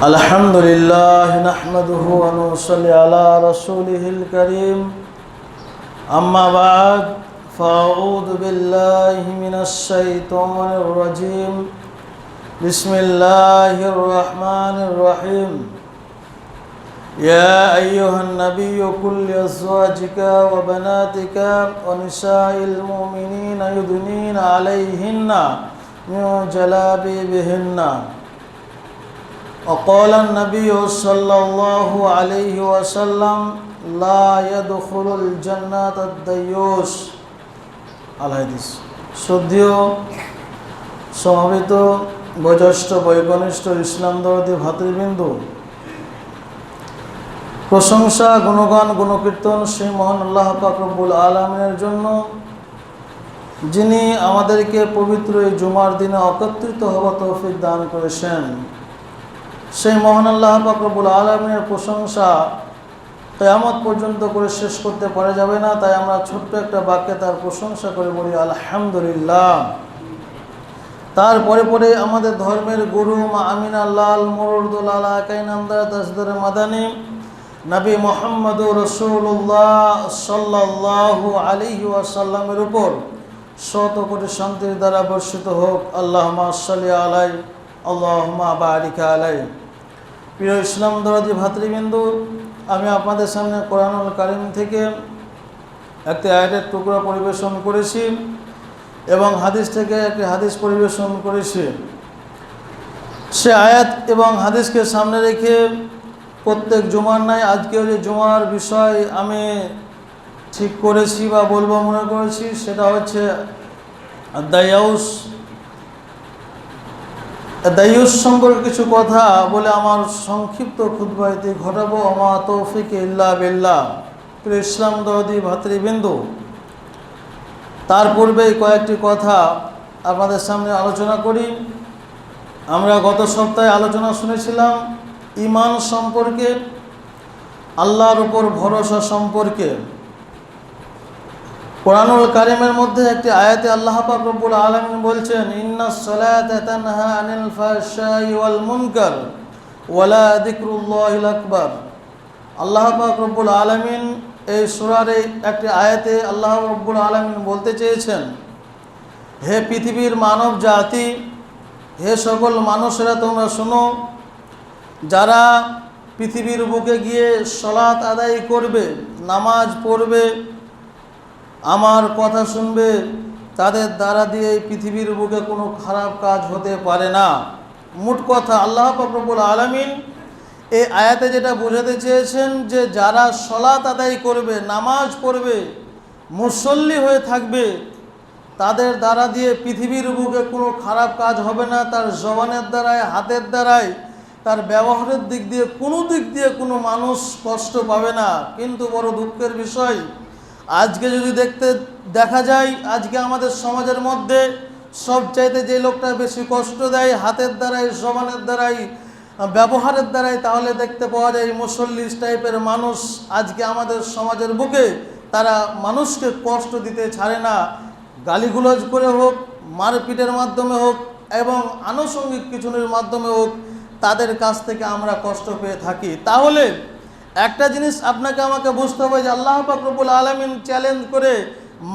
الحمد لله نحمده ونصلي على رسوله الكريم أما بعد فأعوذ بالله من الشيطان الرجيم بسم الله الرحمن الرحيم يا أيها النبي قل لأزواجك وبناتك ونساء المؤمنين يدنين عليهن من جلابيبهن وقال النبي صلى الله عليه وسلم لا يدخل الجنة الديوث الحديث শ্রদ্ধেয় সমবেত বয়োজ্যেষ্ঠ বয়োকনিষ্ঠ ইসলাম দরদি ভাতৃবৃন্দ, প্রশংসা গুণগান গুণকীর্তন সেই মহান আল্লাহ পাক রব্বুল আলামিনের জন্য, যিনি আমাদেরকে পবিত্র এই জুমার দিনে একত্রিত হওয়ার তৌফিক দান করেছেন। সেই মহান আল্লাহ পাক রব্বুল আলামিনের প্রশংসা কিয়ামত পর্যন্ত করে শেষ করতে পারা যাবে না। তাই আমরা ছোট্ট একটা বাক্যে তার প্রশংসা করে বলি আলহামদুলিল্লাহ। তারপরে পরে আমাদের ধর্মের গুরু মা আমিনা লাল মুরুদুল আলা কাইনামদার তাজদার মাদানী নবী মুহাম্মদুর রাসূলুল্লাহ সাল্লাল্লাহু আলাইহি ওয়াসাল্লামের উপর শত কোটি শান্তির দ্বারা বর্ষিত হোক। আল্লাহুম্মা সাল্লি আলাইহি আল্লাহুম্মা বারিক আলাইহি। প্রিয় ইসলাম দরদি ভাতৃবৃন্দ, আমি আপনাদের সামনে কোরআনুল কারীম থেকে একটি আয়াতের টুকরা পরিবেশন করেছি এবং হাদিস থেকে একটি হাদিস পরিবেশন করেছি। সে আয়াত এবং হাদিসকে সামনে রেখে প্রত্যেক জুমার নাই আজকেও যে জুমার বিষয় আমি ঠিক করেছি বা বলবো মনে করেছি, সেটা হচ্ছে দায়ুস সম্পর্কে কিছু কথা বলে আমার সংক্ষিপ্ত খুতবাতে ঘটাবো। আমা তৌফিক ইল্লা বিল্লাহ। প্রিয় ইসলাম দরদি ভাতৃবৃন্দ, তার পূর্বেই কয়েকটি কথা আপনাদের সামনে আলোচনা করি। আমরা গত সপ্তাহে আলোচনা শুনেছিলাম ঈমান সম্পর্কে, আল্লাহর উপর ভরসা সম্পর্কে। কোরআনুল কারীমের মধ্যে একটি আয়াতে আল্লাহ পাক রব্বুল আলামিন বলছেন, ইন্নাস সালাতা তানহা আনিল ফাহশাই ওয়াল মুনকার ওয়ালা যিকরুল্লাহিল আকবার। আল্লাহ পাক রব্বুল আলামিন এই সূরার একটি আয়াতে আল্লাহ রব্বুল আলামিন বলতে চেয়েছেন, হে পৃথিবীর মানব জাতি, হে সকল মানুষেরা তোমরা শোনো, যারা পৃথিবীর বুকে গিয়ে সালাত আদায় করবে, নামাজ পড়বে, আমার কথা শুনবে, তাদের দ্বারা দিয়ে এই পৃথিবীর বুকে কোনো খারাপ কাজ হতে পারে না। মোট কথা আল্লাহ পাক রব্বুল আলামিন এই আয়াতে যেটা বোঝাতে চেয়েছেন যে যারা সালাত আদায় করবে, নামাজ পড়বে, মুসল্লি হয়ে থাকবে, তাদের দ্বারা দিয়ে পৃথিবীর বুকে কোনো খারাপ কাজ হবে না। তার জবানের দ্বারায়, হাতের দ্বারায়, তার ব্যবহারের দিক দিয়ে কোনো মানুষ কষ্ট পাবে না। কিন্তু বড় দুঃখের বিষয়, আজকে যদি দেখা যায়, আজকে আমাদের সমাজের মধ্যে সবচাইতে যে লোকটা বেশি কষ্ট দেয় হাতের দ্বারাই, জবানের দ্বারাই, ব্যবহারের দ্বারাই, তাহলে দেখতে পাওয়া যায় মুসল্লি টাইপের মানুষ আজকে আমাদের সমাজের বুকে তারা মানুষকে কষ্ট দিতে ছাড়ে না। গালিগুলোজ করে হোক, মারপিটের মাধ্যমে হোক এবং আনুষঙ্গিক কিছুর মাধ্যমে হোক, তাদের কাছ থেকে আমরা কষ্ট পেয়ে থাকি। তাহলে একটা জিনিস আপনাকে আমাকে বুঝতে হবে যে আল্লাহ পাক রব্বুল আলামিন চ্যালেঞ্জ করে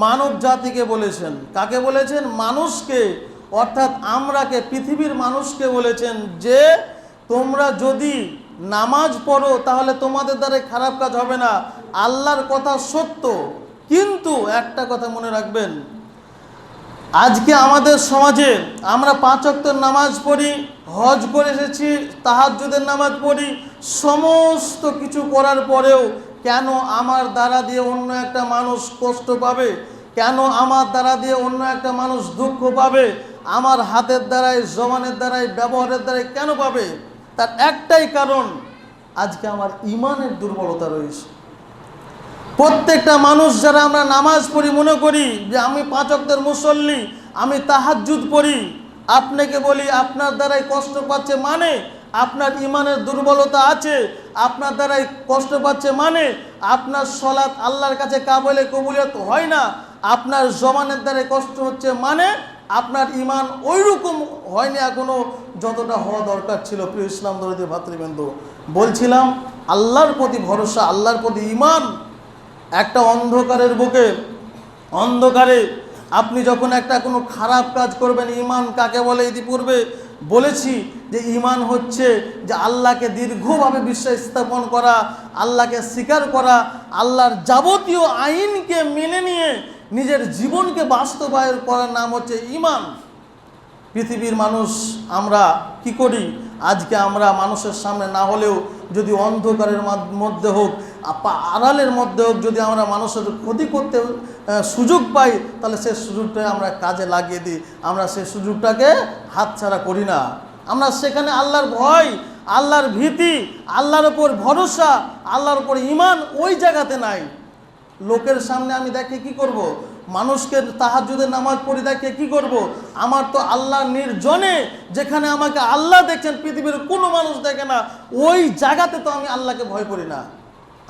মানব জাতিকে বলেছেন। কাকে বলেছেন? মানুষকে, অর্থাৎ আমরাকে, পৃথিবীর মানুষকে বলেছেন যে তোমরা যদি নামাজ পড়ো তাহলে তোমাদের দ্বারা খারাপ কাজ হবে না। আল্লাহর কথা সত্য, কিন্তু একটা কথা মনে রাখবেন, আজকে আমাদের সমাজে আমরা 5 ওয়াক্তের নামাজ পড়ি, হজ করে এসেছি, তাহাজ্জুদের নামাজ পড়ি, সমস্ত কিছু করার পরেও কেন আমার দ্বারা দিয়ে অন্য একটা মানুষ কষ্ট পাবে? কেন আমার দ্বারা দিয়ে অন্য একটা মানুষ দুঃখ পাবে? আমার হাতের দ্বারাই, জবানের দ্বারাই, ব্যবহারের দ্বারাই কেন পাবে? তার একটাই কারণ, আজকে আমার ঈমানের দুর্বলতা রয়েছে। প্রত্যেকটা মানুষ যারা আমরা নামাজ পড়ি, মনে করি যে আমি 5 ওয়াক্তের মুসল্লি, আমি তাহাজ্জুদ পড়ি, আপনাকে বলি আপনার দ্বারাই কষ্ট পাচ্ছে মানে আপনার ঈমানের দুর্বলতা আছে। আপনার দ্বারাই কষ্ট পাচ্ছে মানে আপনার সালাত আল্লাহর কাছে কাবিলে কবুলিয়ত হয় না। আপনার জবানের দ্বারাই কষ্ট হচ্ছে মানে আপনার ইমান ওই রকম হয়নি এখনো যতটা হওয়া দরকার ছিল। প্রিয় ইসলাম দরদি ভাতৃবৃন্দ, বলছিলাম আল্লাহর প্রতি ভরসা, আল্লাহর প্রতি ইমান। একটা অন্ধকারের বুকে, অন্ধকারে আপনি যখন একটা কোনো খারাপ কাজ করবেন, ইমান কাকে বলে ইতিপূর্বে বলেছি যে ইমান হচ্ছে যে আল্লাহকে দীর্ঘভাবে বিশ্বাস স্থাপন করা, আল্লাহকে স্বীকার করা, আল্লাহর যাবতীয় আইনকে মেনে নিয়ে নিজের জীবনকে বাস্তবায়ন করার নাম হচ্ছে ইমান। পৃথিবীর মানুষ আমরা কি করি? আজকে আমরা মানুষের সামনে না হলেও যদি অন্ধকারের মধ্যে হোক, আড়ালের মধ্যে হোক, যদি আমরা মানুষের ক্ষতি করতে সুযোগ পাই, তাহলে সেই সুযোগটা আমরা কাজে লাগিয়ে দিই। আমরা সেই সুযোগটাকে হাতছাড়া করি না। আমরা সেখানে আল্লাহর ভয়, আল্লাহর ভীতি, আল্লাহর ওপর ভরসা, আল্লাহর ওপর ইমান ওই জায়গাতে নাই। লোকের সামনে আমি দেখে কি করব? মানুষকে তাহাজ্জুদের নামাজ পড়ি দেখে কি করব? আমার তো আল্লাহ নির্জনে, যেখানে আমাকে আল্লাহ দেখছেন, পৃথিবীর কোনো মানুষ দেখে না, ওই জায়গাতে তো আমি আল্লাহকে ভয় করি না।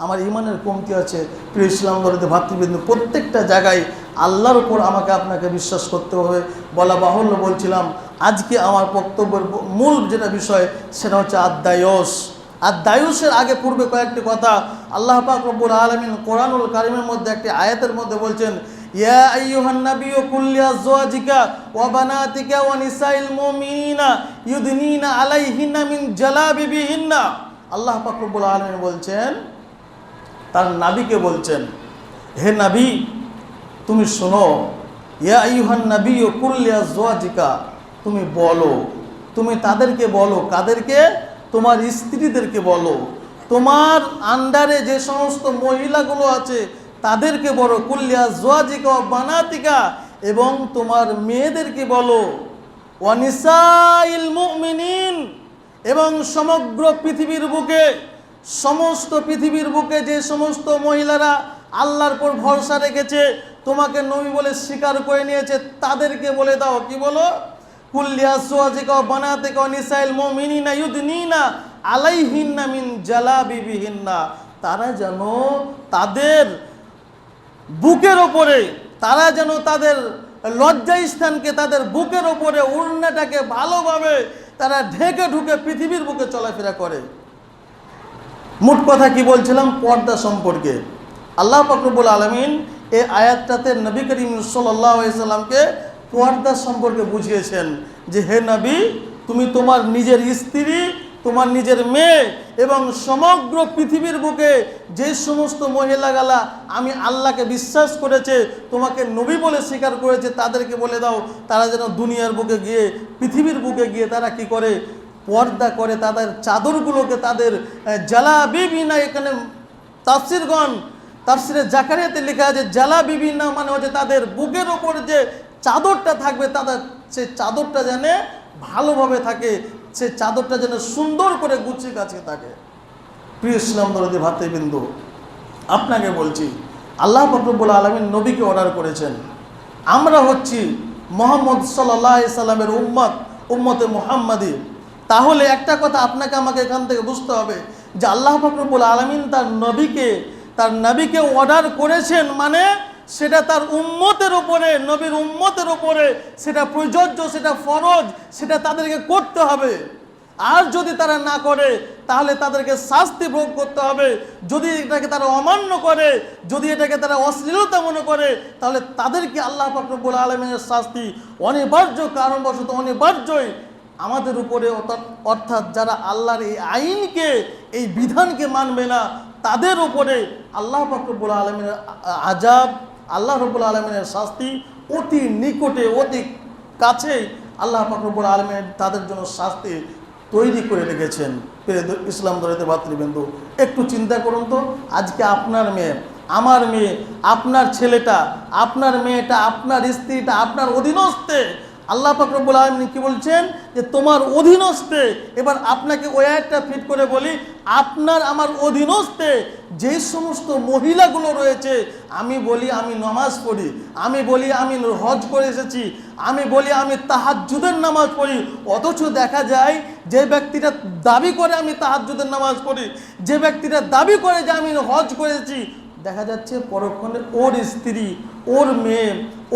আমার ইমানের কমতি আছে। প্রিয় ইসলাম ধরতে ভাতৃবৃন্দ, প্রত্যেকটা জায়গায় আল্লাহর উপর আমাকে আপনাকে বিশ্বাস করতে হবে। বলা বাহুল্য বলছিলাম, আজকে আমার বক্তব্যের মূল যেটা বিষয় সেটা হচ্ছে আদ-দায়ুস। আর দায়ুসের আগে পূর্বে কয়েকটি কথা আল্লাহ পাক রব্বুল আলামিন কোরআনুল কারীমের মধ্যে একটি আয়াতের মধ্যে বলছেন, ইয়া আইয়ুহান নাবিয়্যু কুল লিআজওয়াজিকা ওয়া বানাতিকা ওয়া নিসাইল মুমিনিনা ইউদনিনা আলাইহিন্না মিন জালাবিবিহিন্না। আল্লাহ পাক রব্বুল আলামিন বলছেন, তার নাবিকে বলছেন, হে নবী তুমি শোনো, ইয়া আইয়ুহান নাবিয়্যু কুল লিআজওয়াজিকা, তুমি বলো, তুমি তাদেরকে বলো, কাদেরকে? তোমার স্ত্রীদেরকে বলো, তোমার আন্ডারে যে সমস্ত মহিলাগুলো আছে তাদেরকে বলো, কুল্লিয়া জোয়াজিকা ও বানাতিকা, এবং তোমার মেয়েদেরকে বলো, ওয়ানিসাইল মুমিনিন, এবং সমগ্র পৃথিবীর বুকে, সমস্ত পৃথিবীর বুকে যে সমস্ত মহিলারা আল্লাহর উপর ভরসা রেখেছে, তোমাকে নবী বলে স্বীকার করে নিয়েছে, তাদেরকে বলে দাও, কি বলো? কুল্লিয়া জোয়াজিকা ও বানাতিকা ও নিসাইল মুমিনিনা ইউদনিনা আলাইহিন্না মিন জালাবিবিহিন্না, তারা যেন তাদের বুকের ওপরে, তারা যেন তাদের লজ্জাস্থানকে, তাদের বুকের ওপরে ওড়নাটাকে ভালোভাবে তারা ঢেকে ঢুকে পৃথিবীর বুকে চলাফেরা করে। মোট কথা কি বলছিলাম? পর্দা সম্পর্কে। আল্লাহ পাক রব্বুল আলামিন এই আয়াতটাতে নবী করিম সাল্লাল্লাহু আলাইহি সাল্লামকে পর্দা সম্পর্কে বুঝিয়েছেন যে হে নবী, তুমি তোমার নিজের স্ত্রী, তোমার নিজের মেয়ে এবং সমগ্র পৃথিবীর বুকে যে সমস্ত মহিলাগুলা আমি আল্লাহকে বিশ্বাস করেছে, তোমাকে নবী বলে স্বীকার করেছে, তাদেরকে বলে দাও তারা যেন দুনিয়ার বুকে গিয়ে, পৃথিবীর বুকে গিয়ে তারা কি করে? পর্দা করে, তাদের চাদরগুলোকে, তাদের জালাবিবিনা, এখানে তাফসিরে জাকারিয়াতে লেখা আছে জালাবিবিনা মানে হচ্ছে তাদের বুকের ওপর যে চাদরটা থাকবে, তাদের সেই চাদরটা যেন ভালোভাবে থাকে, সে চাদরটা যেন সুন্দর করে গুছিয়ে গাছে থাকে। প্রিয় ইসলাম দরদি ভাতৃবৃন্দ, আপনাকে বলছি আল্লাহ পাক রব্বুল আলামিন নবীকে অর্ডার করেছেন। আমরা হচ্ছি মুহাম্মদ সাল্লাল্লাহু আলাইহি সাল্লামের উম্মতে মুহাম্মাদি। তাহলে একটা কথা আপনাকে আমাকে এখান থেকে বুঝতে হবে যে আল্লাহ পাক রব্বুল আলামিন তার নবীকে অর্ডার করেছেন, মানে সেটা তার উম্মতের উপরে, নবীর উম্মতের উপরে সেটা প্রযোজ্য, সেটা ফরজ, সেটা তাদেরকে করতে হবে। আর যদি তারা না করে তাহলে তাদেরকে শাস্তি ভোগ করতে হবে। যদি এটাকে তারা অমান্য করে, যদি এটাকে তারা অশ্লীলতা মনে করে, তাহলে তাদেরকে আল্লাহ পাক রব্বুল আলামিনের শাস্তি অনিবার্য, কারণবশত অনিবার্যই আমাদের উপরে, অর্থাৎ যারা আল্লাহর এই আইনকে, এই বিধানকে মানবে না, তাদের উপরে আল্লাহ পাক রব্বুল আলামিনের আযাব, আল্লাহ রাব্বুল আলামিনের শাস্তি অতি নিকটে, অতি কাছে আল্লাহ পাক রব্বুল আলামিন তাদের জন্য শাস্তি তৈরি করে রেখেছেন। ইসলাম ধরেতে ভাতৃবৃন্দ, একটু চিন্তা করুন তো, আজকে আপনার মেয়ে, আমার মেয়ে, আপনার ছেলেটা, আপনার মেয়েটা, আপনার স্ত্রীটা আপনার অধীনস্থে, আল্লাহ পাক রব্বুল আলামিন কি বলছেন যে তোমার অধীনস্থে। এবার আপনাকে ওই একটা ফিট করে বলি, আপনার আমার অধীনস্থে যে সমস্ত মহিলাগুলো রয়েছে, আমি বলি আমি নামাজ পড়ি, আমি বলি আমি হজ করে এসেছি, আমি বলি আমি তাহাজ্জুদের নামাজ পড়ি, অথচ দেখা যায় যে ব্যক্তিটা দাবি করে আমি তাহাজ্জুদের নামাজ পড়ি, যে ব্যক্তিটা দাবি করে যে আমি হজ করেছি, দেখা যাচ্ছে পরক্ষণে ওর স্ত্রী, ওর মেয়ে,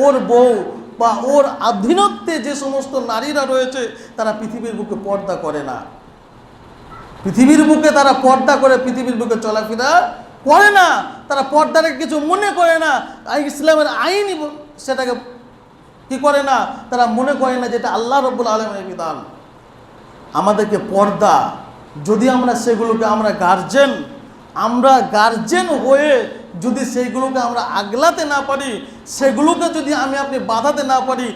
ওর বউ, বা ওর অধীনত্বে যে সমস্ত নারীরা রয়েছে তারা পৃথিবীর বুকে পর্দা করে না, পৃথিবীর বুকে তারা পর্দা করে পৃথিবীর বুকে চলাফেরা করে না, তারা পর্দাকে কিছু মনে করে না, ইসলামের আইনই সেটাকে কি করে না, তারা মনে করে না যেটা আল্লাহ রাব্বুল আলামিনের বিধান। আমাদেরকে পর্দা, যদি আমরা সেগুলোকে আমরা গার্জেন হয়ে যদি সেইগুলোকে আমরা আগলাতে না পারি, সেগুলোকে যদি আপনি বাধাতে না পারি,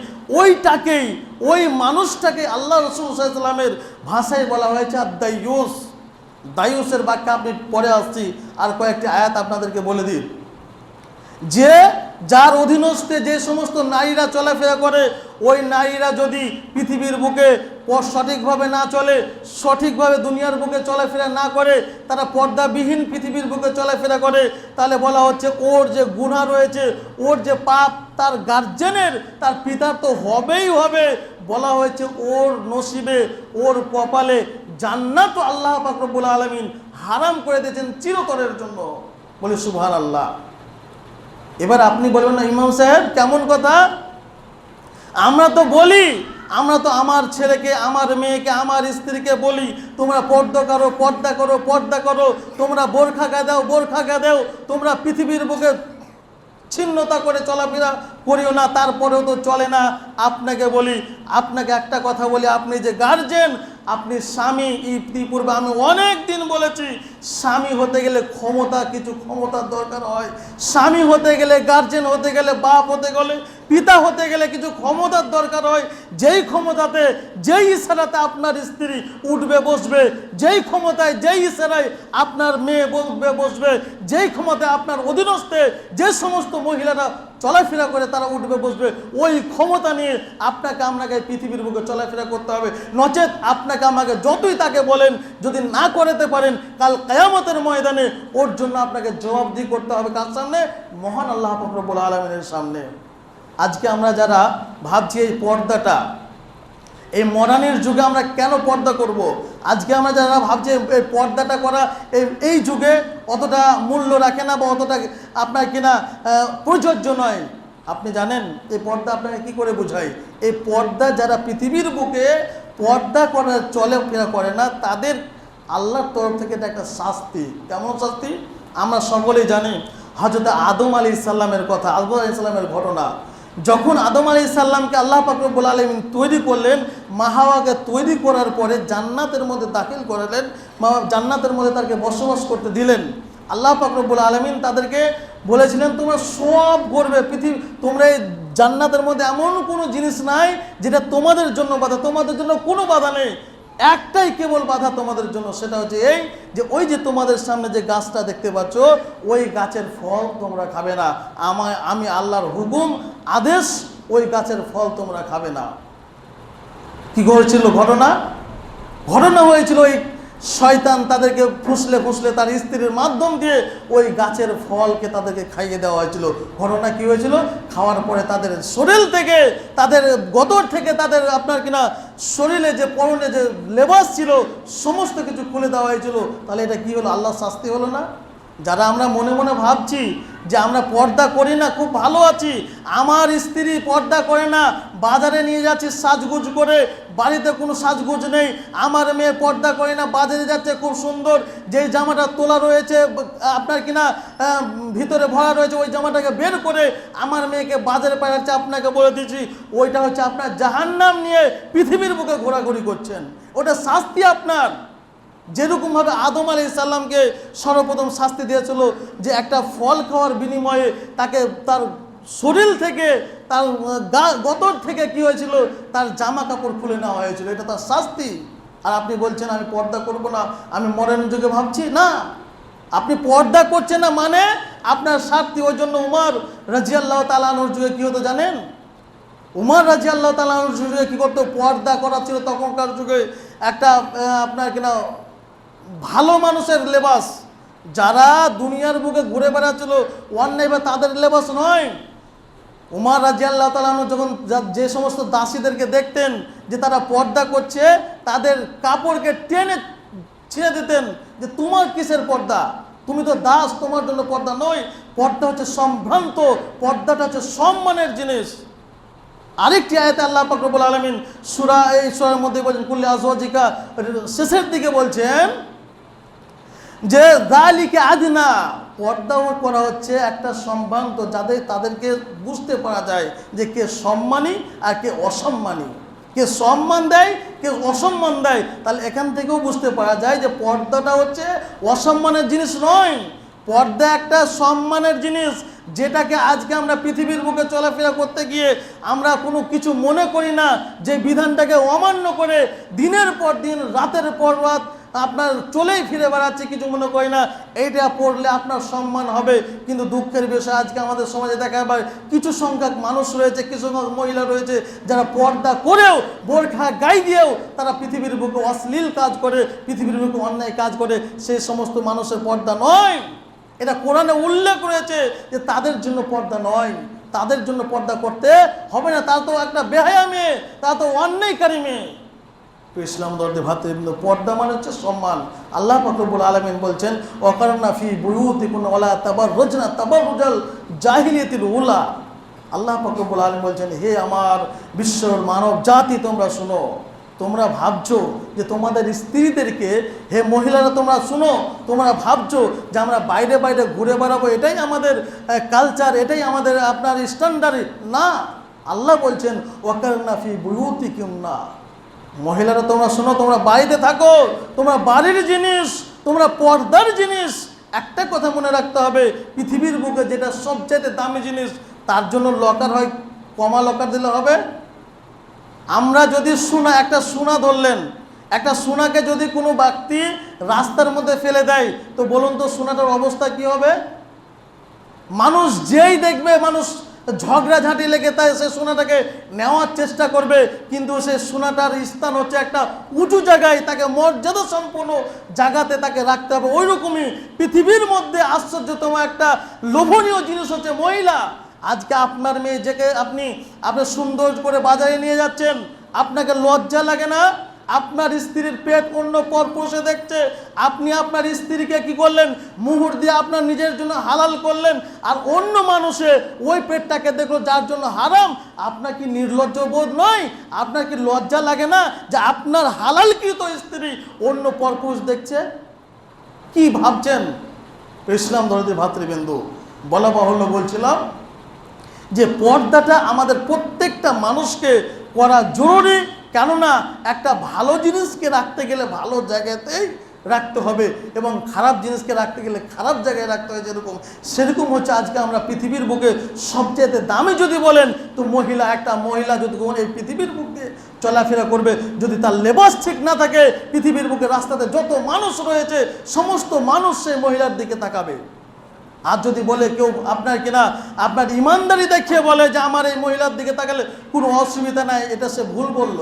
ওই মানুষটাকে আল্লাহ রাসূল সাল্লাল্লাহু আলাইহি ওয়াসাল্লামের ভাষায় বলা হয়েছে দায়ুস। দায়ুসের ব্যাখ্যা আপনি পরে আসছি, আর কয়েকটি আয়াত আপনাদেরকে বলে দিই। যে যার অধীনস্থে যে সমস্ত নারীরা চলাফেরা করে, ওই নারীরা যদি পৃথিবীর বুকে সঠিকভাবে না চলে, সঠিকভাবে দুনিয়ার বুকে চলাফেরা না করে, তারা পর্দাবিহীন পৃথিবীর বুকে চলাফেরা করে, তাহলে বলা হচ্ছে ওর যে গুনাহ রয়েছে, ওর যে পাপ, তার গার্জেনের, তার পিতার তো হবেই হবে। বলা হয়েছে ওর নসিবে, ওর কপালে জান্নাত আল্লাহ পাক রব্বুল আলামিন হারাম করে দিয়েছেন চিরতরের জন্য। বলে সুবহানাল্লাহ। এবার আপনি বলবেন না ইমাম সাহেব কেমন কথা, আমরা তো বলি, আমরা তো আমার ছেলেকে, আমার মেয়েকে, আমার স্ত্রীকে বলি তোমরা পর্দা করো, পর্দা করো, পর্দা করো, তোমরা বোরখা গায়ে দাও, তোমরা পৃথিবীর বুকে ছিন্নতা করে চলাফেরা করিও না, তারপরেও তো চলে না। আপনাকে বলি, আপনাকে একটা কথা বলি, আপনি যে গার্জেন, আপনি স্বামী, ইতিপূর্বে আমি অনেক দিন বলেছি, স্বামী হতে গেলে কিছু ক্ষমতার দরকার হয়। স্বামী হতে গেলে, গার্জেন হতে গেলে, বাপ হতে গেলে, পিতা হতে গেলে কিছু ক্ষমতার দরকার হয়। যেই ক্ষমতাতে, যেই ইশারাতে আপনার স্ত্রী উঠবে বসবে, যেই ক্ষমতায়, যেই ইশারায় আপনার মেয়ে বসবে, যেই ক্ষমতায় আপনার অধীনস্থে যে সমস্ত মহিলারা চলাফেরা করে তারা উঠবে বসবে, ওই ক্ষমতা নিয়ে আপনাকে পৃথিবীর বুকে চলাফেরা করতে হবে। নচেত আপনাকে আমাকে যতই তাকে বলেন, যদি না করতে পারেন, কাল কিয়ামতের ময়দানে ওর জন্য আপনাকে জবাবদিহি করতে হবে। কার সামনে? মহান আল্লাহ পাক রব্বুল আলামিনের সামনে। আজকে আমরা যারা ভাবছি এই পর্দাটা, এই মডার্নের যুগে আমরা কেন পর্দা করব, আজকে আমরা যারা ভাবছি এই পর্দাটা করা এই যুগে অতটা মূল্য রাখে না বা অতটা আপনার কিনা প্রযোজ্য নয়। আপনি জানেন এই পর্দা আপনাকে কি করে বোঝায়? এই পর্দা যারা পৃথিবীর বুকে পর্দা করার চলাফেরা করে না, তাদের আল্লাহর তরফ থেকে এটা একটা শাস্তি। কেমন শাস্তি? আমরা সকলেই জানি হযরত আদম আলাইহিস সালামের কথা, আদম আলাইহিস সালামের ঘটনা। যখন আদম আলাইহিস সালামকে আল্লাহ পাক রব্বুল আলামিন তৈরি করলেন, মা হাওয়াকে তৈরি করার পরে জান্নাতের মধ্যে দাখিল করালেন, জান্নাতের মধ্যে তাকে বসবাস করতে দিলেন। আল্লাহ পাক রব্বুল আলামিন তাদেরকে বলেছিলেন তোমরা সব করবে, তোমরা এই জান্নাতের মধ্যে এমন কোনো জিনিস নাই যেটা তোমাদের জন্য বাধা, তোমাদের জন্য কোনো বাধা নেই। একটাই কেবল বাধা তোমাদের জন্য, সেটা হচ্ছে এই যে ওই যে তোমাদের সামনে যে গাছটা দেখতে পাচ্ছ, ওই গাছের ফল তোমরা খাবে না। আমি আল্লাহর হুকুম, আদেশ, ওই গাছের ফল তোমরা খাবে না। কি করেছিল ঘটনা হয়েছিল, ওই শয়তান তাদেরকে ফুসলে তার স্ত্রীর মাধ্যম দিয়ে ওই গাছের ফলকে তাদেরকে খাইয়ে দেওয়া হয়েছিল। ঘটনা কি হয়েছিল? খাওয়ার পরে তাদের শরীর থেকে, তাদের গতর থেকে, তাদের আপনার কিনা শরীরে যে পরনে যে লেবাস ছিল সমস্ত কিছু খুলে দেওয়া হয়েছিল। তাহলে এটা কি হলো? আল্লাহর শাস্তি হলো না? যারা আমরা মনে মনে ভাবছি যে আমরা পর্দা করি না, খুব ভালো আছি, আমার স্ত্রী পর্দা করে না, বাজারে নিয়ে যাচ্ছি সাজগুজ করে, বাড়িতে কোনো সাজগুজ নেই, আমার মেয়ে পর্দা করে না, বাজারে যাচ্ছে খুব সুন্দর, যেই জামাটা তোলা রয়েছে আপনার কিনা ভিতরে ভরা রয়েছে, ওই জামাটাকে বের করে আমার মেয়েকে বাজারে পাঠাচ্ছে, আপনাকে বলে দিচ্ছি ওইটা হচ্ছে আপনার জাহান্নাম নিয়ে পৃথিবীর বুকে ঘোরাঘুরি করছেন। ওটা শাস্তি আপনার। যেরকমভাবে আদম আলাইহিস সালামকে সর্বপ্রথম শাস্তি দিয়েছিল যে একটা ফল খাওয়ার বিনিময়ে তাকে তার শরীর থেকে, তার গতর থেকে কি হয়েছিল, তার জামা কাপড় খুলে নেওয়া হয়েছিল, এটা তার শাস্তি। আর আপনি বলছেন আমি পর্দা করব না, আমি মডার্ন যুগে ভাবছি না। আপনি পর্দা করছেন না মানে আপনার শাস্তি। ওই জন্য উমর রাদিয়াল্লাহু তাআলা আনহুর যুগে কি হতো জানেন? উমর রাদিয়াল্লাহু তাআলা আনহুর যুগে কি করতো? পর্দা করা ছিল তখনকার যুগে একটা আপনার কিনা ভালো মানুষের লেবাস। যারা দুনিয়ার বুকে ঘুরে বেড়াচ্ছিল অন্যায় বা তাদের লেবাস নয়। উমর রাদিয়াল্লাহু তাআলা আনহু যখন যে সমস্ত দাসীদেরকে দেখতেন যে তারা পর্দা করছে, তাদের কাপড়কে টেনে ছিঁড়ে দিতেন যে তোমার কিসের পর্দা, তুমি তো দাস, তোমার জন্য পর্দা নয়। পর্দা হচ্ছে সম্ভ্রান্ত, পর্দাটা হচ্ছে সম্মানের জিনিস। আরেকটি আয়াতে আল্লাহ পাক রব্বুল আলামিন এই সূরার মধ্যে বলেন কুল্লি আজওয়াজিকা, শেষের দিকে বলছেন যে যালিকা আদনা, পর্দা করা হচ্ছে একটা সম্ভ্রান্ত, তাদেরকে বুঝতে পারা যায় যে কে সম্মানী আর কে অসম্মানী, কে সম্মান দেয় কে অসম্মান দেয়। তাহলে এখান থেকেও বুঝতে পারা যায় যে পর্দাটা হচ্ছে অসম্মানের জিনিস নয়, পর্দা একটা সম্মানের জিনিস, যেটাকে আজকে আমরা পৃথিবীর বুকে চলাফেরা করতে গিয়ে আমরা কোনো কিছু মনে করি না, যে বিধানটাকে অমান্য করে দিনের পর দিন রাতের পর রাত আপনার চলেই ফিরে বেড়াচ্ছে, কিছু মনে করি না এইটা পড়লে আপনার সম্মান হবে। কিন্তু দুঃখের বিষয় আজকে আমাদের সমাজে দেখা যায় কিছু সংখ্যক মানুষ রয়েছে, কিছু সংখ্যক মহিলা রয়েছে যারা পর্দা করেও, বোরখা গায়ে দিয়েও তারা পৃথিবীর বুকে অশ্লীল কাজ করে, পৃথিবীর বুকে অন্যায় কাজ করে। সেই সমস্ত মানুষের পর্দা নয়, এটা কোরআনে উল্লেখ রয়েছে যে তাদের জন্য পর্দা নয়, তাদের জন্য পর্দা করতে হবে না, তারা তো একটা বেহায়া মেয়ে, তারা তো অন্যায়কারী মেয়ে। ইসলাম দর্দে ভাতৃবৃন্দ, পর্দা মানে হচ্ছে সম্মান। আল্লাহ পাক রব্বুল আলামিন বলছেন ওয়াকারনা ফি বুয়ুতিকুন্না ওয়ালা তাবাররুজনা তাবাররুজাল জাহিলিয়াতিল উলা। আল্লাহ পাক রব্বুল আলামিন বলছেন হে আমার বিশ্বর মানব জাতি, তোমরা শুনো, তোমরা ভাবছো যে তোমাদের স্ত্রীদেরকে, হে মহিলারা তোমরা শুনো, তোমরা ভাবছো যে আমরা বাইরে বাইরে ঘুরে বেড়াবো, এটাই আমাদের কালচার, এটাই আমাদের আপনার স্ট্যান্ডার্ড। না, আল্লাহ বলছেন ওয়াকারনা ফি বুয়ুতিকুন্না, মহিলারা তোমরা শোনো, তোমরা বাড়িতে থাকো, তোমরা বাড়ির জিনিস, তোমরা পর্দার জিনিস। একটা কথা মনে রাখতে হবে, পৃথিবীর বুকে যেটা সবচেয়ে দামি জিনিস, তার জন্য লকার হয়, কমা লকার দিলে হবে? আমরা যদি একটা সোনা ধরলেন, একটা সোনাকে যদি কোনো ব্যক্তি রাস্তার মধ্যে ফেলে দেয়, তো বলুন তো সোনাটার অবস্থা কি হবে? মানুষ যেই দেখবে, মানুষ ঝগড়াঝাঁটি লেগে তাই সে সোনাটাকে নেওয়ার চেষ্টা করবে, কিন্তু সে সোনাটার স্থান হচ্ছে একটা উঁচু জায়গায়, তাকে মর্যাদা সম্পন্ন জায়গাতে তাকে রাখতে হবে। ওই রকমই পৃথিবীর মধ্যে আশ্চর্যতম একটা লোভনীয় জিনিস হচ্ছে মহিলা। আজকে আপনার মেয়ে যেকে আপনি সুন্দর করে বাজারে নিয়ে যাচ্ছেন, আপনাকে লজ্জা লাগে না? আপনার স্ত্রীর পেট অন্য পর পুষে দেখছে, আপনি আপনার স্ত্রীকে কি করলেন? মুহুর দিয়ে আপনার নিজের জন্য হালাল করলেন, আর অন্য মানুষে ওই পেটটাকে দেখলো যার জন্য হারাম। আপনার কি নির্লজ্জ বোধ নয়? আপনার কি লজ্জা লাগে না যে আপনার হালালকৃত স্ত্রী অন্য পরপুরুষ দেখছে? কি ভাবছেন? ইসলাম দরদি ভাতৃবৃন্দু, বলা বাহুল্য বলছিলাম যে পর্দাটা আমাদের প্রত্যেকটা মানুষকে করা জরুরি। কেননা একটা ভালো জিনিসকে রাখতে গেলে ভালো জায়গাতেই রাখতে হবে, এবং খারাপ জিনিসকে রাখতে গেলে খারাপ জায়গায় রাখতে হয়। সেরকম হচ্ছে আজকে আমরা পৃথিবীর বুকে সবচেয়ে দামি যদি বলেন তো একটা মহিলা যদি এই পৃথিবীর বুকে চলাফেরা করবে, যদি তার লেবাস ঠিক না থাকে, পৃথিবীর বুকে রাস্তাতে যত মানুষ রয়েছে সমস্ত মানুষ সেই মহিলার দিকে তাকাবে। আর যদি বলে কেউ আপনার ইমানদারি দেখিয়ে বলে যে আমার এই মহিলার দিকে তাকালে কোনো অসুবিধা নাই, এটা সে ভুল বলল।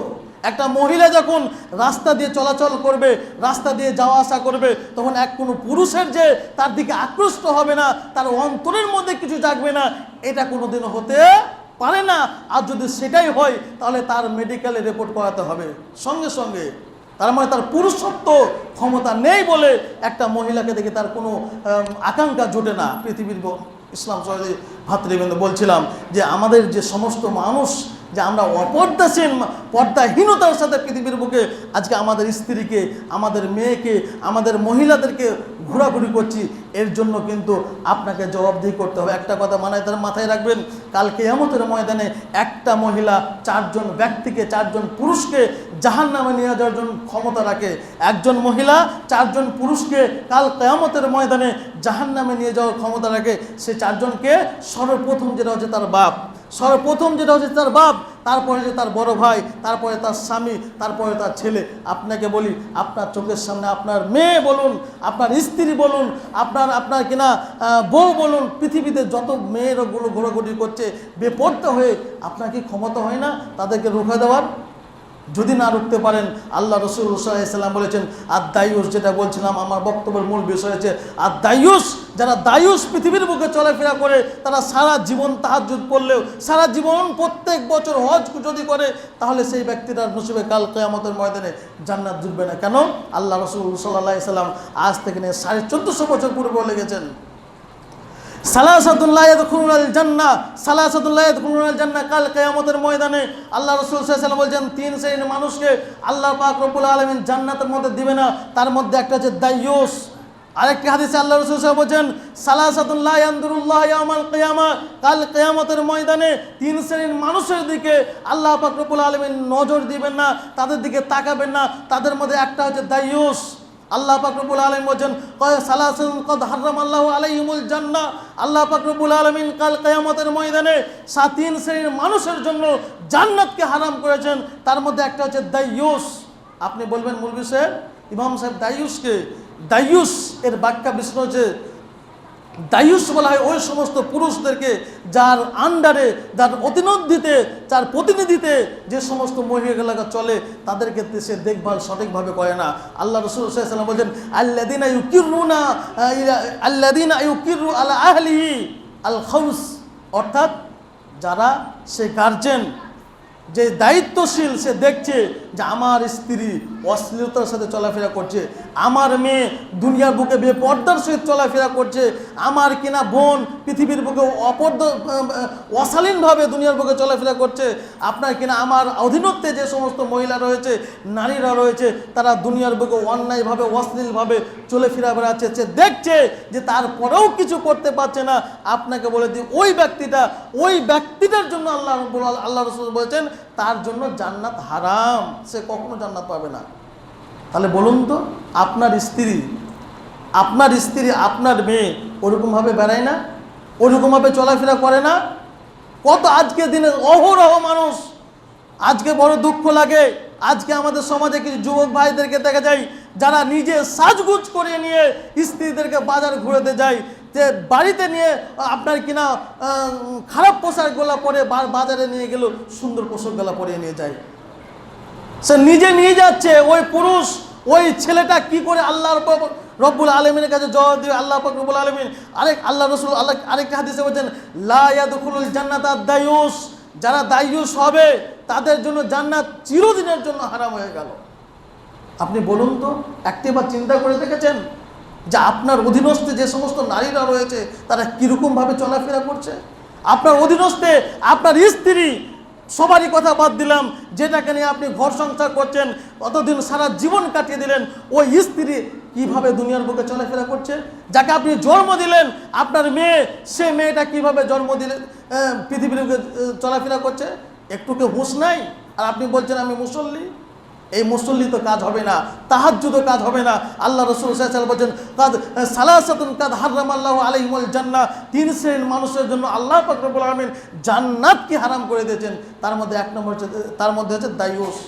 একটা মহিলা যখন রাস্তা দিয়ে চলাচল করবে, রাস্তা দিয়ে যাওয়া আসা করবে, তখন কোনো পুরুষের যে তার দিকে আকৃষ্ট হবে না, তার অন্তরের মধ্যে কিছু জাগবে না, এটা কোনোদিনও হতে পারে না। আর যদি সেটাই হয় তাহলে তার মেডিকেলে রিপোর্ট করাতে হবে সঙ্গে সঙ্গে। তার মানে তার পুরুষত্ব ক্ষমতা নেই বলে একটা মহিলাকে দেখে তার কোনো আকাঙ্ক্ষা জোটে না পৃথিবীর। ইসলাম সহজে ভাতৃবৃন্দ, বলছিলাম যে আমাদের যে সমস্ত মানুষ যে আমরা অপর্দাসীন, পর্দাহীনতার সাথে পৃথিবীর বুকে আজকে আমাদের স্ত্রীকে, আমাদের মেয়েকে, আমাদের মহিলাদেরকে ঘোরাঘুরি করছি, এর জন্য কিন্তু আপনাকে জবাবদিহি করতে হবে। একটা কথা মাথায় রাখবেন, কাল কিয়ামতের ময়দানে একটা মহিলা 4 জন ব্যক্তিকে, 4 জন পুরুষকে জাহান্নামে নিয়ে যাওয়ার জন্য ক্ষমতা রাখে। একজন মহিলা 4 জন পুরুষকে কাল কিয়ামতের ময়দানে জাহান্নামে নিয়ে যাওয়ার ক্ষমতা রাখে। সে 4 জনকে সর্বপ্রথম যেটা হচ্ছে তার বাপ, তারপরে যে তার বড় ভাই, তারপরে তার স্বামী, তারপরে তার ছেলে। আপনাকে বলি, আপনার চোখের সামনে আপনার মেয়ে বলুন, আপনার স্ত্রী বলুন, আপনার বউ বলুন, পৃথিবীতে যত মেয়েরগুলো ঘোরাঘুরি করছে বেপর্দা হয়ে, আপনার কি ক্ষমতা হয় না তাদেরকে রুখে দেওয়ার? যদি না রুখতে পারেন, আল্লাহ রাসূল সাল্লাল্লাহু আলাইহি ওয়াসাল্লাম বলেছেন আদ-দায়ুস, যেটা বলছিলাম আমার বক্তব্যের মূল বিষয় হচ্ছে আদ-দায়ুস। যারা দায়ুস পৃথিবীর বুকে চলাফেরা করে, তারা সারা জীবন তাহাজ্জুদ পড়লেও, সারা জীবন প্রত্যেক বছর হজ যদি করে, তাহলে সেই ব্যক্তিটার নসিবে কাল কিয়ামতের ময়দানে জান্নাত জুটবে না। কেন? আল্লাহ রাসূল সাল্লাল্লাহু আলাইহি ওয়াসাল্লাম আজ থেকে 1450 বছর পূর্বে বলে গেছেন সালাসাতুন লা ইয়াদখুলুনাল জান্নাহ, সালাসাতুন লা ইয়াদখুলুনাল জান্নাহ, কাল কিয়ামতের ময়দানে আল্লাহ রাসূল সাল্লাল্লাহু আলাইহি ওয়াসাল্লাম বলেন তিন শ্রেণীর মানুষকে আল্লাহ পাক রব্বুল আলামিন জান্নাতের মধ্যে দিবে না। তার মধ্যে একটা হচ্ছে দাইয়ুস। আরেকটি হাদিসে আল্লাহ রাসূল সাল্লাল্লাহু আলাইহি ওয়াসাল্লাম বলেন সালাসাতুন লা ইয়ানদুরুল্লাহু ইয়াওমাল কিয়ামা, কাল কিয়ামতের ময়দানে তিন শ্রেণীর মানুষের দিকে আল্লাহ পাক রব্বুল আলামিন নজর দিবেন না, তাদের দিকে তাকাবেন না। তাদের মধ্যে একটা হচ্ছে দাইয়ুস। আল্লাহ পাক রব্বুল আলামিন বলেন সালাসাতুন কাদ হারামাল্লাহু আলাইহিমুল জান্নাহ, আল্লাহ পাক রব্বুল আলামিন কাল কিয়ামতের ময়দানে তিন শ্রেণীর মানুষের জন্য জান্নাতকে হারাম করেছেন। তার মধ্যে একটা হচ্ছে দাইয়ুস। আপনি বলবেন মৌলভী সাহেব, ইমাম সাহেব দাইয়ুসকে, দাইয়ুস এর ব্যাখ্যা বিশ্লেষণ হচ্ছে দাইয়ুস বলা হয় ওই সমস্ত পুরুষদেরকে যার আন্ডারে, যার অধীনস্থিতে, যার প্রতিনিধিতে যে সমস্ত মহিলারা চলে তাদেরকে সে দেখভাল সঠিকভাবে করে না। আল্লাহ রাসূল সাল্লাল্লাহু আলাইহি ওয়াসাল্লাম বলেন আল্লাযীনা ইউকিরু আলা আহলিহি আল খাউস, অর্থাৎ যারা সে গার্জেন, যে দায়িত্বশীল, সে দেখছে যে আমার স্ত্রী অশ্লীলতার সাথে চলাফেরা করছে, আমার মেয়ে দুনিয়ার বুকে বেপর্দার সহিত চলাফেরা করছে, আমার কিনা বোন পৃথিবীর বুকে অশালীনভাবে দুনিয়ার বুকে চলাফেরা করছে, আপনার কিনা আমার অধীনত্বে যে সমস্ত মহিলা রয়েছে, নারীরা রয়েছে, তারা দুনিয়ার বুকে অন্যায়ভাবে অশ্লীলভাবে চলে ফেরা বেড়াচ্ছে, সে দেখছে যে তারপরেও কিছু করতে পারছে না। আপনাকে বলে দিই ওই ব্যক্তিটার জন্য আল্লাহ রাসূল বলেছেন তার জন্য জান্নাত হারাম, সে কখনো জান্নাত পাবে না। তাহলে বলুন তো, আপনার স্ত্রী আপনার মেয়ে ওরকমভাবে বেড়ায় না, ওরকমভাবে চলাফেরা করে না? কত আজকের দিনে অহরহ মানুষ, আজকে বড় দুঃখ লাগে, আজকে আমাদের সমাজে কিছু যুবক ভাইদেরকে দেখা যায় যারা নিজে সাজগুজ করে নিয়ে স্ত্রীদেরকে বাজার ঘুরতে যায়, যে বাড়িতে নিয়ে আপনার কিনা খারাপ পোশাকগুলো পরে বাজারে নিয়ে গেল সুন্দর পোশাকগুলো পরে নিয়ে যায়, সে নিজে নিয়ে যাচ্ছে। ওই পুরুষ, ওই ছেলেটা কি করে আল্লাহ রব্বুল আলামিনের কাছে জবাব দিবে? আল্লাহ পাক রব্বুল আলামিন আল্লাহ রাসূল আরেকটা হাদিসে বলেন লা ইয়াদখুলুল জান্নাতা দাইয়ুস, যারা দাইয়ুস হবে তাদের জন্য জান্নাত চিরদিনের জন্য হারাম হয়ে গেল। আপনি বলুন তো, একটিবার চিন্তা করে দেখেছেন যে আপনার অধীনস্থে যে সমস্ত নারীরা রয়েছে তারা কীরকমভাবে চলাফেরা করছে? আপনার অধীনস্থে আপনার স্ত্রী, সবারই কথা বাদ দিলাম, যেটাকে নিয়ে আপনি ঘর সংসার করছেন, কতদিন সারা জীবন কাটিয়ে দিলেন, ওই স্ত্রী কিভাবে দুনিয়ার বুকে চলাফেরা করছে? যাকে আপনি জন্ম দিলেন, আপনার মেয়ে, সে মেয়েটা কিভাবে জন্ম দিলেন পৃথিবীর বুকে চলাফেরা করছে? একটুকে হুঁশ নাই? আর আপনি বলছেন আমি মুসল্লি। এই মুসল্লি তো কাজ হবে না, তাহাজ্জুদও কাজ হবে না। আল্লাহ রাসূল সাল্লাল্লাহু আলাইহি ওয়াসাল্লাম বলেন কাদ সালাসাতুন কাদ হারামাল্লাহু আলাইহিমুল জান্নাহ, তিন শ্রেণীর মানুষের জন্য আল্লাহ পাক রব্বুল আলামিন জান্নাতকে হারাম করে দিয়েছেন। তার মধ্যে এক নম্বর হচ্ছে দাইয়ুস,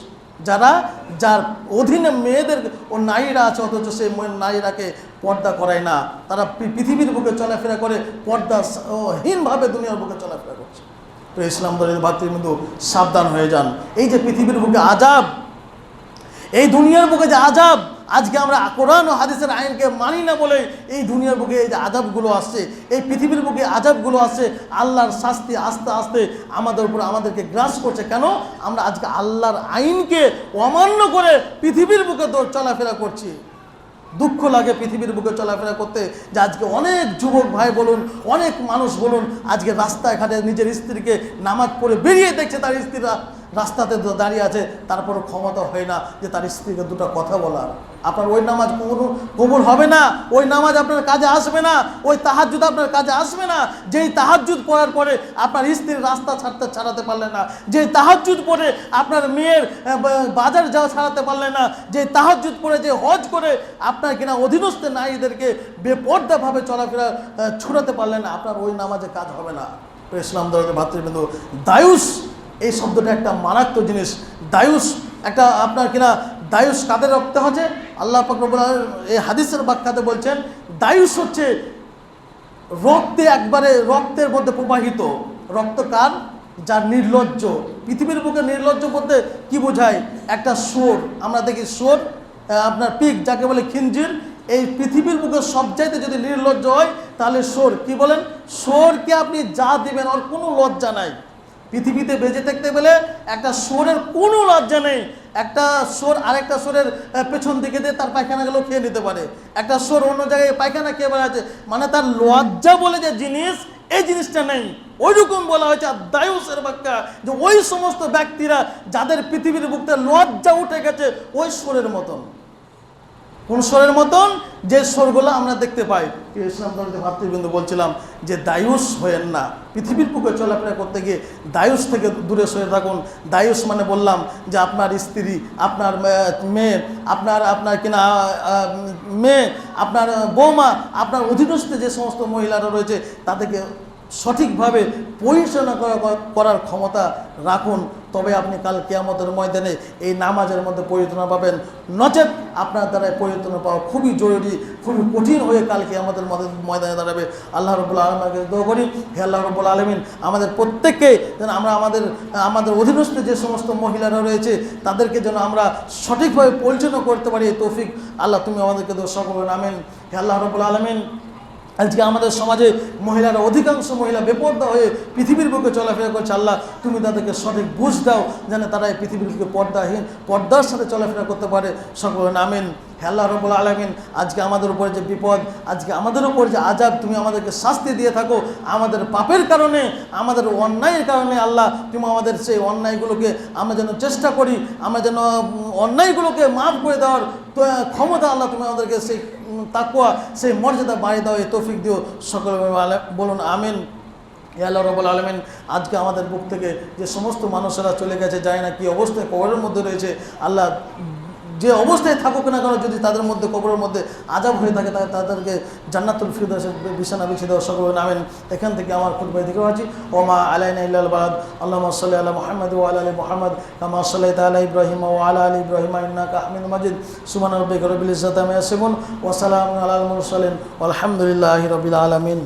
যার অধীনে মেয়েদের ও নারীরা আছে, অথচ সেই নারীরাকে পর্দা করায় না, তারা পৃথিবীর বুকে চলাফেরা করে পর্দাহীনভাবে দুনিয়ার বুকে চলাফেরা করছে। তো ইসলাম ধর্মের ভাতৃবৃন্দ, সাবধান হয়ে যান। এই যে পৃথিবীর বুকে আযাব, এই দুনিয়ার বুকে যে আযাব, আজকে আমরা কোরআন ও হাদিসের আইনকে মানি না বলে এই দুনিয়ার বুকে এই যে আযাবগুলো আসছে, এই পৃথিবীর বুকে আযাবগুলো আসছে, আল্লাহর শাস্তি আস্তে আস্তে আমাদের উপর আমাদেরকে গ্রাস করছে। কেন? আমরা আজকে আল্লাহর আইনকে অমান্য করে পৃথিবীর বুকে চলাফেরা করছি। দুঃখ লাগে পৃথিবীর বুকে চলাফেরা করতে, যে আজকে অনেক যুবক ভাই বলুন, অনেক মানুষ বলুন, আজকে রাস্তায় ঘাটে নিজের স্ত্রীকে নামাজ পড়ে বেরিয়ে দেখছে তার স্ত্রীরা রাস্তাতে দাঁড়িয়ে আছে, তারপরও ক্ষমতা হয় না যে তার স্ত্রীকে দুটো কথা বলার। আপনার ওই নামাজ কবুল হবে না, ওই নামাজ আপনার কাজে আসবে না, ওই তাহাজ্জুদ আপনার কাজে আসবে না। যেই তাহাজ্জুদ পড়ার পরে আপনার স্ত্রীর রাস্তা ছাড়াতে পারলেন না, যেই তাহাজ্জুদ পড়ে আপনার মেয়ের বাজার যাওয়া ছাড়াতে পারলেন না, যেই তাহাজ্জুদ পড়ে যে হজ করে আপনার কিনা অধীনস্থ নারীদেরকে বেপর্দাভাবে চলাফেরা ছুড়াতে পারলেন না, আপনার ওই নামাজে কাজ হবে না। তো ইসলাম ধর্মের ভাতৃবৃন্দ, দায়ুস এই শব্দটা একটা মারাত্মক জিনিস। দায়ুস একটা আপনার কিনা দায়ুস কাদের রাখতে হচ্ছে? আল্লাহ পাক রব্বুল আলামিন এই হাদিসের ব্যাখ্যাতে বলছেন দায়ুস হচ্ছে রক্তের মধ্যে প্রবাহিত রক্ত। কার? যার নির্লজ্জ। পৃথিবীর বুকে নির্লজ্জ বলতে কি বোঝায়? একটা সোর, আমরা দেখি সোর, আপনার পিগ যাকে বলে খিনজির, এই পৃথিবীর বুকে সবচাইতে যদি নির্লজ্জ হয় তাহলে সোর। কি বলেন? সোরকে আপনি যা দিবেন ওর কোনো লজ্জা নাই। পৃথিবীতে বেঁচে থাকতে পেলে একটা সোরের কোনো লজ্জা নেই। একটা সোর আরেকটা সোরের পেছন দিকে দিয়ে তার পায়খানাগুলো খেয়ে নিতে পারে। একটা সোর অন্য জায়গায় পায়খানা খেয়ে বেড়াচ্ছে, মানে তার লজ্জা বলে যে জিনিস, এই জিনিসটা নেই। ওইরকম বলা হয়েছে দায়ুসের বাক্যা, যে ওই সমস্ত ব্যক্তিরা যাদের পৃথিবীর বুকতে লজ্জা উঠে গেছে ওই সোরের মতন। কোন সোরের মতন? যে সোরগুলো আমরা দেখতে পাই। ইসলাম ধর্মের ভাতৃবৃন্দ বলছিলাম যে দায়ুস হয়েন না, পৃথিবীর বুকে চলাফেরা করতে গিয়ে দায়ুস থেকে দূরে সরে থাকুন। দায়ুস মানে বললাম যে আপনার স্ত্রী, আপনার মেয়ে, আপনার কিনা মেয়ে, আপনার বৌমা, আপনার অধীনস্থ যে সমস্ত মহিলারা রয়েছে তাদেরকে সঠিকভাবে পরিচালনা করার ক্ষমতা রাখুন, তবে আপনি কাল কিয়ামতের ময়দানে এই নামাজের মধ্যে পরিচালনা পাবেন। নচেত আপনার দ্বারা পরিচালনা পাওয়া খুবই জরুরি, খুবই কঠিন হয়ে কাল কিয়ামতের ময়দানে দাঁড়াবে। আল্লাহ রাব্বুল আলামিনকে দোয়া করি, হে আল্লাহ রাব্বুল আলামিন আমাদের প্রত্যেককে যেন আমরা আমাদের অধীনস্থ যে সমস্ত মহিলারা রয়েছে তাদেরকে যেন আমরা সঠিকভাবে পরিচালনা করতে পারি, এই তৌফিক আল্লাহ তুমি আমাদেরকে দোয়া করবেন, আমিন। হে আল্লাহ রাব্বুল আলামিন আজকে আমাদের সমাজে মহিলারা, অধিকাংশ মহিলা বেপর্দা হয়ে পৃথিবীর বুকে চলাফেরা করছে। আল্লাহ তুমি তাদেরকে সঠিক বুঝ দাও যেন তারা এই পৃথিবীর বুকে পর্দার সাথে চলাফেরা করতে পারে, সকল আমিন। হে আল্লাহ রাব্বুল আলামিন আজকে আমাদের উপরে যে বিপদ, আজকে আমাদের উপর যে আযাব, তুমি আমাদেরকে শাস্তি দিয়ে থাকো আমাদের পাপের কারণে, আমাদের অন্যায়ের কারণে। আল্লাহ তুমি আমাদের সেই অন্যায়গুলোকে আমরা যেন চেষ্টা করি, আমরা যেন অন্যায়গুলোকে মাফ করে দেওয়ার ক্ষমতা আল্লাহ তুমি আমাদেরকে সেই তাকওয়া, সেই মর্যাদা বাড়িয়ে দাও, এই তৌফিক দিও, সকল বলুন আমিন। হে আল্লাহ রাব্বুল আলামিন আজকে আমাদের বুক থেকে যে সমস্ত মানুষেরা চলে গেছে, যায় না কি অবস্থায় কবরের মধ্যে রয়েছে, আল্লাহ যে অবস্থায় থাকুক না কেন, যদি তাদের মধ্যে কবরের মধ্যে আযাব হয়ে থাকে তাদেরকে জান্নাতুল ফিরদাউসের বিছানা বিছিয়ে দেওয়া, সকল আমিন। এখান থেকে আমার খুতবা দিকে আছি, ওমা আলাইনা ইল্লাল বালাগ, আল্লাহুম্মা সাল্লি আলা মুহাম্মাদ ওয়া আলা আলি মুহাম্মাদ কামা সাল্লাইতা আলা ইব্রাহিম ওয়া আলা আলি ইব্রাহিম ইন্নাকা হামিদুম মাজিদ। সুবহানা রাব্বিকা রাব্বিল ইজ্জাতি আম্মা ইয়াসিফুন ওয়া সালামুন আলাল মুরসালিন ওয়ালহামদুলিল্লাহি রাব্বিল আলামিন।